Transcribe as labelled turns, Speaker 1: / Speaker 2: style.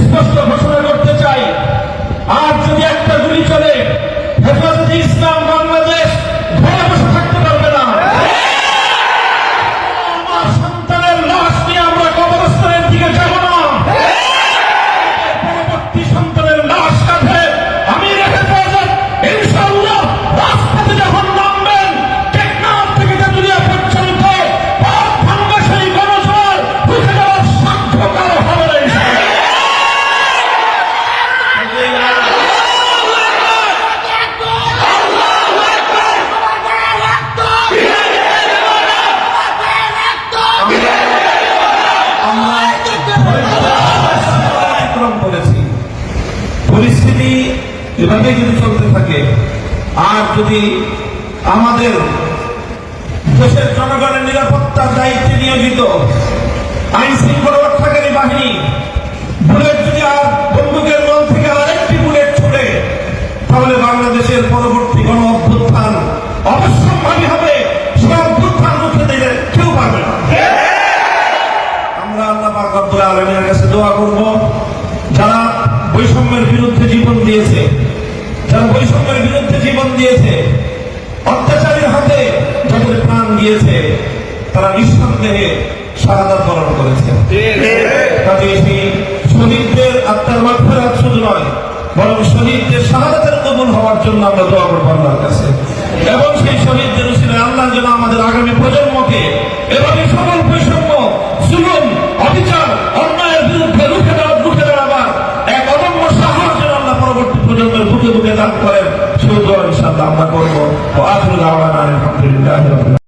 Speaker 1: স্পষ্ট ঘোষণা করতে চাই, আর যদি একটা গুলি চলে, হেফাজতে ইসলাম বাংলাদেশ ঘরে বসে থাকতে পারবে না। আমার সন্তানের লাশ নিয়ে আমরা কবরস্থানের দিকে যাব না। পরবর্তী সন্তানের লাশ কাঁধে আমি রেখে হেফাজত ইনশাআল্লাহ রাজপথে যখন নামবেন, টেকনাফ থেকে তেঁতুলিয়া পর্যন্ত পথ ভাঙবে সেই গণজোয়ার রুখে দেওয়ার সাধ্য কারো হবে না। পরিস্থিতি এভাবে যদি চলতে থাকে, আর যদি আমাদের দেশের জনগণের নিরাপত্তার দায়িত্বে নিয়োজিত আইন শৃঙ্খলা রক্ষাকারী বাহিনী বুলেট যদি আর বন্দুকের নল থেকে আরেকটি বুলেট ছুড়ে, তাহলে বাংলাদেশের পরবর্তী গণ অভ্যুত্থান অবশ্যম্ভাবী হবে। সে অভ্যুত্থান রুখে দিলে কেউ পারবে না। আমরা আল্লাহ পাক রব্বুল আলামিনের কাছে দোয়া করব, যারা বৈষম্যের বিরুদ্ধে জীবন দিয়েছে, যারা বৈষম্যের বিরুদ্ধে জীবন দিয়েছে, অত্যাচারীর হাতে যাদের প্রাণ দিয়েছে, তারা নিঃসন্দেহে শাহাদাত বরণ করেছে। কাজে সেই শহীদদের আত্মার মাগফিরাত শুধু নয়, বরং শহীদদের শাহাদাতের কবুল হওয়ার জন্য আমরা দোয়া করব আল্লাহর কাছে, এবং সেই শহীদদের উসিলায় আল্লাহ যেন আমাদের আগামী প্রজন্ম